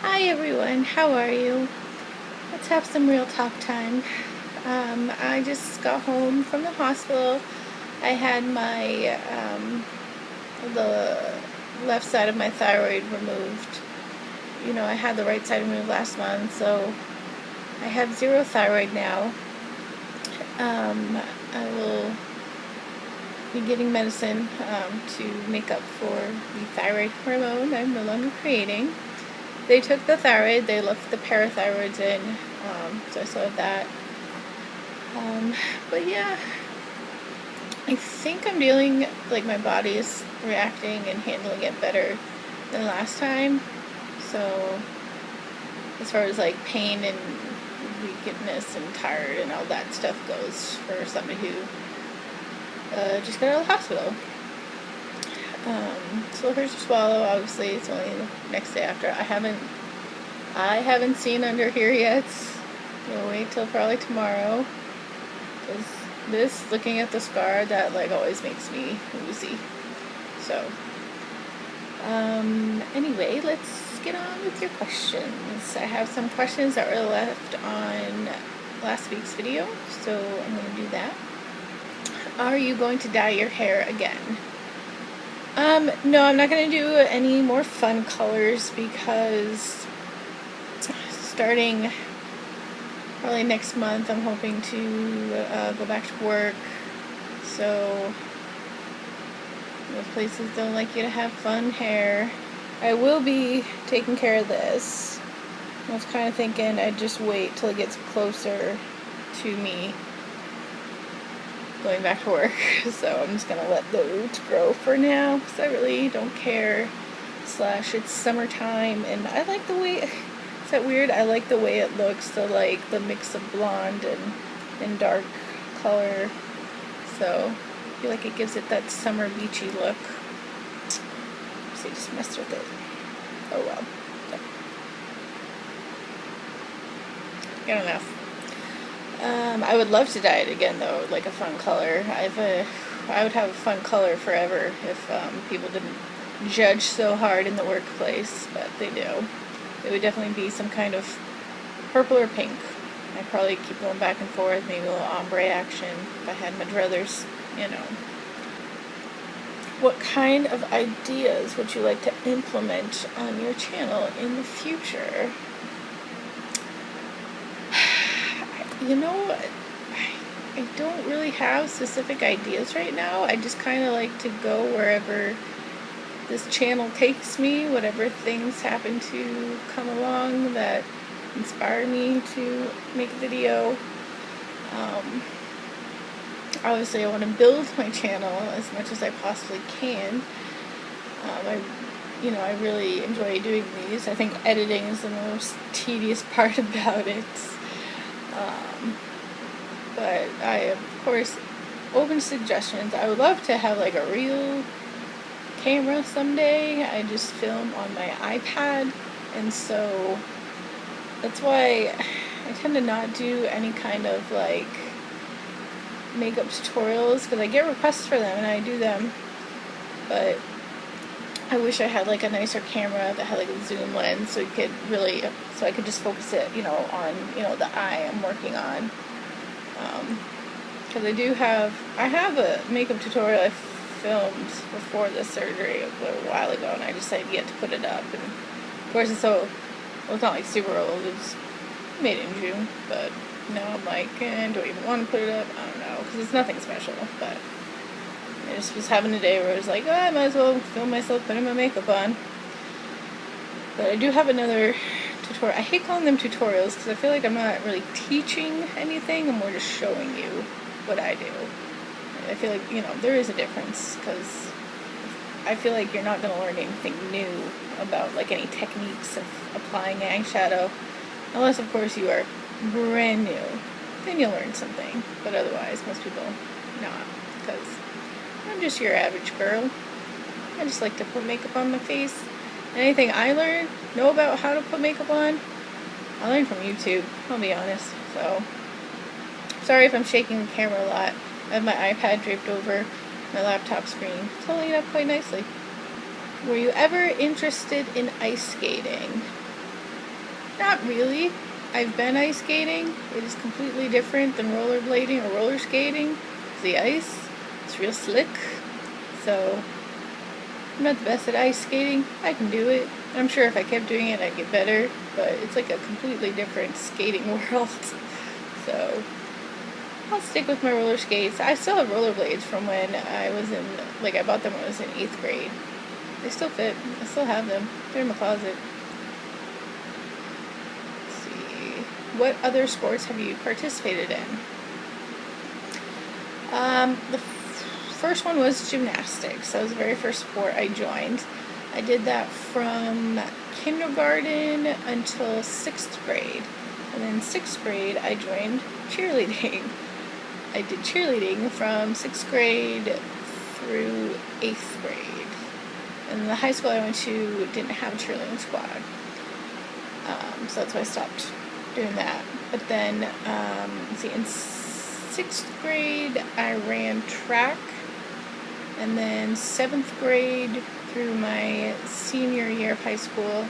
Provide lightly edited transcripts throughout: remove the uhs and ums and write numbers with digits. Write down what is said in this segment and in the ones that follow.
Hi everyone, how are you? Let's have some real talk time. I just got home from the hospital. I had the left side of my thyroid removed. I had the right side removed last month, so I have zero thyroid now. I will be getting medicine to make up for the thyroid hormone I'm no longer creating. They took the thyroid, they left the parathyroids in, so I still have that. But yeah, I think I'm dealing, my body is reacting and handling it better than last time. So, as far as pain and weakness and tired and all that stuff goes for somebody who just got out of the hospital. Still hurts to swallow, obviously. It's only the next day after. I haven't seen under here yet. We'll wait till probably tomorrow. Because looking at the scar, that always makes me woozy. So, anyway, let's get on with your questions. I have some questions that were left on last week's video, so I'm going to do that. Are you going to dye your hair again? No, I'm not going to do any more fun colors because starting probably next month I'm hoping to go back to work, so most places don't like you to have fun hair. I will be taking care of this. I was kind of thinking I'd just wait till it gets closer to me going back to work, so I'm just gonna let the roots grow for now because I really don't care. / it's summertime and I like the way, is that weird? I like the way it looks, the mix of blonde and dark color, so I feel like it gives it that summer beachy look. So just messed with it. Oh well. Good enough. I would love to dye it again though, a fun color. I would have a fun color forever if people didn't judge so hard in the workplace, but they do. It would definitely be some kind of purple or pink. I'd probably keep going back and forth, maybe a little ombre action if I had my druthers, What kind of ideas would you like to implement on your channel in the future? I don't really have specific ideas right now. I just kind of like to go wherever this channel takes me, whatever things happen to come along that inspire me to make a video. Obviously I want to build my channel as much as I possibly can. I really enjoy doing these. I think editing is the most tedious part about it. But I am, of course, open to suggestions. I would love to have a real camera someday. I just film on my iPad, and so that's why I tend to not do any kind of makeup tutorials, because I get requests for them and I do them, but I wish I had a nicer camera that had a zoom lens so I could just focus it on the eye I'm working on, because I have a makeup tutorial I filmed before the surgery a little while ago, and I just had yet to put it up, and of course it's not super old, it was made in June, but now I'm do I even want to put it up? I don't know, because it's nothing special, but I just was having a day where I was I might as well film myself putting my makeup on. But I do have another tutorial. I hate calling them tutorials because I feel like I'm not really teaching anything, I'm more just showing you what I do. I feel like, there is a difference, because I feel like you're not going to learn anything new about any techniques of applying eyeshadow, unless of course you are brand new. Then you'll learn something, but otherwise most people not, because I'm just your average girl. I just like to put makeup on my face. Anything I know about how to put makeup on, I learned from YouTube, I'll be honest. So, sorry if I'm shaking the camera a lot. I have my iPad draped over my laptop screen. It's holding it up quite nicely. Were you ever interested in ice skating? Not really. I've been ice skating. It is completely different than rollerblading or roller skating. The ice, it's real slick. So, I'm not the best at ice skating. I can do it. I'm sure if I kept doing it, I'd get better. But it's like a completely different skating world. So, I'll stick with my roller skates. I still have rollerblades from when I was in, I bought them when I was in 8th grade. They still fit. I still have them. They're in my closet. Let's see. What other sports have you participated in? The first one was gymnastics. That was the very first sport I joined. I did that from kindergarten until 6th grade. And then 6th grade, I joined cheerleading. I did cheerleading from 6th grade through 8th grade. And the high school I went to didn't have a cheerleading squad. So that's why I stopped doing that. But then, in 6th grade, I ran track. And then 7th grade through my senior year of high school,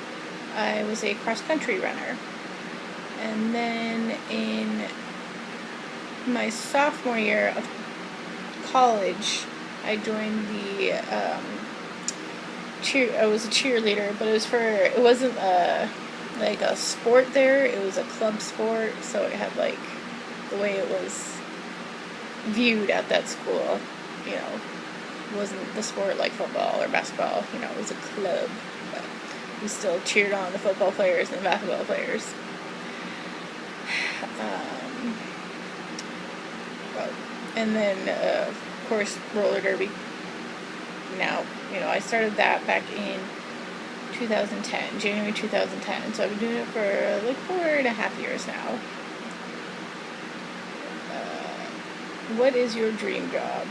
I was a cross-country runner. And then in my sophomore year of college, I joined the I was a cheerleader, but it wasn't a sport there. It was a club sport, so it had the way it was viewed at that school, wasn't the sport like football or basketball. It was a club, but we still cheered on the football players and the basketball players. And then, of course, roller derby. Now, I started that back in 2010, January 2010. So I've been doing it for 4.5 years now. What is your dream job?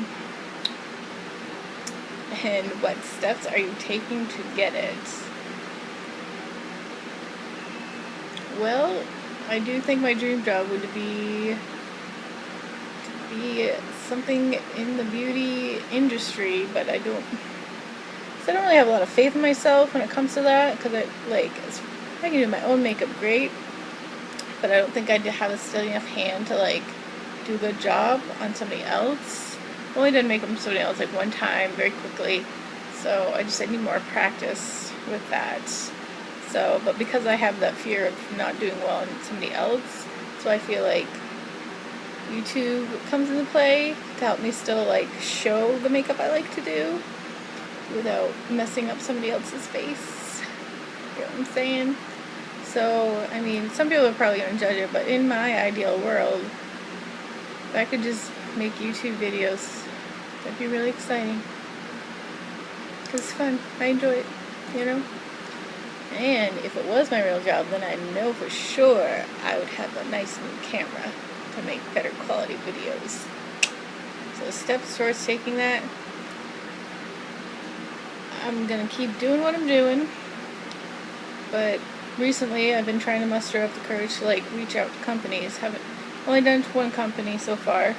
And what steps are you taking to get it? Well, I do think my dream job would be something in the beauty industry, but I don't really have a lot of faith in myself when it comes to that, because I can do my own makeup great, but I don't think I'd have a steady enough hand to do a good job on somebody else. I only did makeup on somebody else one time very quickly, so I need more practice with that. So, but because I have that fear of not doing well on somebody else, so I feel like YouTube comes into play to help me still show the makeup I like to do without messing up somebody else's face. You know what I'm saying? So, some people are probably going to judge it, but in my ideal world, if I could just make YouTube videos, that'd be really exciting. Because it's fun. I enjoy it, And if it was my real job, then I know for sure I would have a nice new camera to make better quality videos. So steps towards taking that, I'm going to keep doing what I'm doing, but recently I've been trying to muster up the courage to reach out to companies. Haven't only done it to one company so far,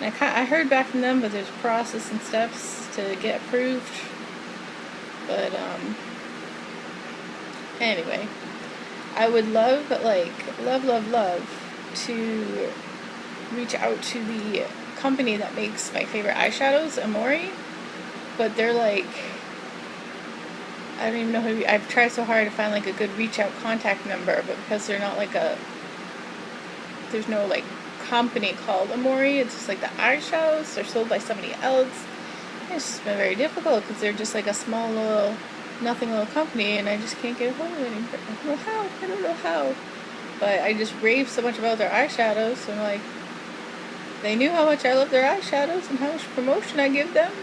and I heard back from them, but there's a process and steps to get approved. But anyway, I would love to reach out to the company that makes my favorite eyeshadows, Amori, but they're I don't even know who. I've tried so hard to find a good reach out contact number, but because they're not there's no company called Amori, it's just the eyeshadows, they're sold by somebody else. It's just been very difficult because they're just a small nothing little company, and I just can't get a hold of it anymore. I don't know how. But I just rave so much about their eyeshadows, and they knew how much I love their eyeshadows and how much promotion I give them.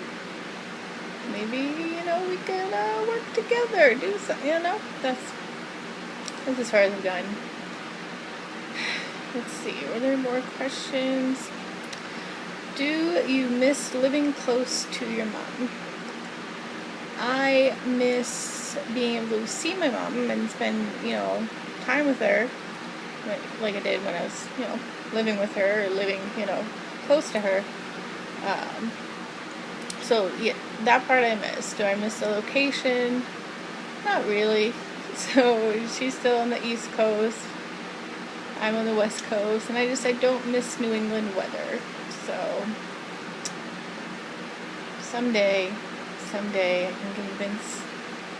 Maybe, we can work together, do something, That's as far as I've gone. Let's see, were there more questions? Do you miss living close to your mom? I miss being able to see my mom and spend, time with her, like I did when I was, living with her, or living, close to her. So, yeah, that part I miss. Do I miss the location? Not really. So she's still on the East Coast. I'm on the West Coast, and I don't miss New England weather. So someday I can convince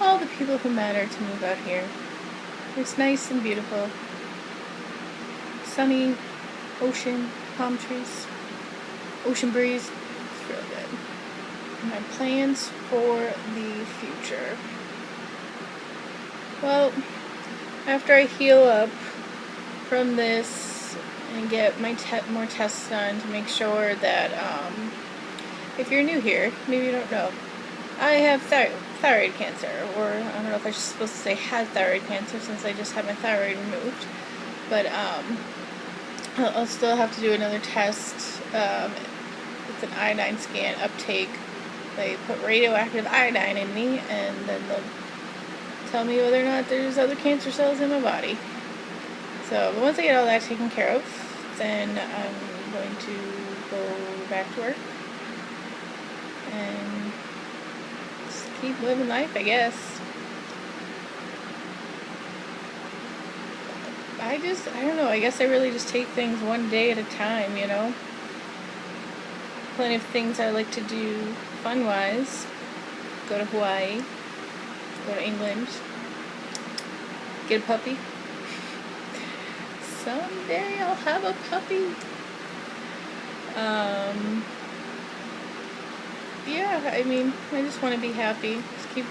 all the people who matter to move out here. It's nice and beautiful. Sunny, ocean, palm trees, ocean breeze. It's real good. My plans for the future. Well, after I heal up from this and get my more tests done to make sure that, if you're new here, maybe you don't know, I have thyroid cancer, or I don't know if I'm supposed to say had thyroid cancer since I just had my thyroid removed, but I'll still have to do another test. It's an iodine scan uptake. They put radioactive iodine in me, and then they'll tell me whether or not there's other cancer cells in my body. So, but once I get all that taken care of, then I'm going to go back to work and just keep living life, I guess. I don't know, I guess I really just take things one day at a time, you know? Plenty of things I like to do fun-wise. Go to Hawaii, go to England, get a puppy. Someday I'll have a puppy. Yeah, I mean, I just want to be happy. Just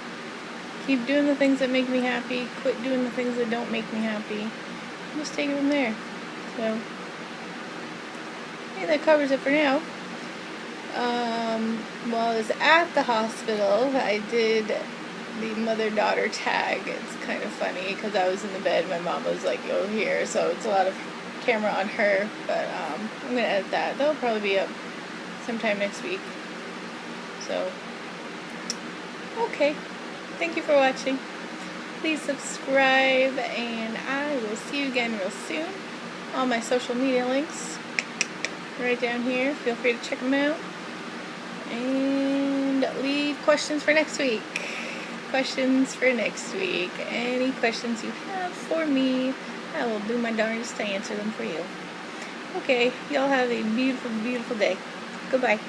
keep doing the things that make me happy. Quit doing the things that don't make me happy. Just take it from there. So, hey, that covers it for now. While I was at the hospital, I did the mother-daughter tag. It's kind of funny because I was in the bed, my mom was like, "Go here," so it's a lot of camera on her, but I'm gonna edit that. That'll probably be up sometime next week. So, okay, thank you for watching. Please subscribe, and I will see you again real soon. All my social media links right down here. Feel free to check them out. And leave questions for next week. Any questions you have for me, I will do my darndest to answer them for you. Okay, y'all have a beautiful, beautiful day. Goodbye.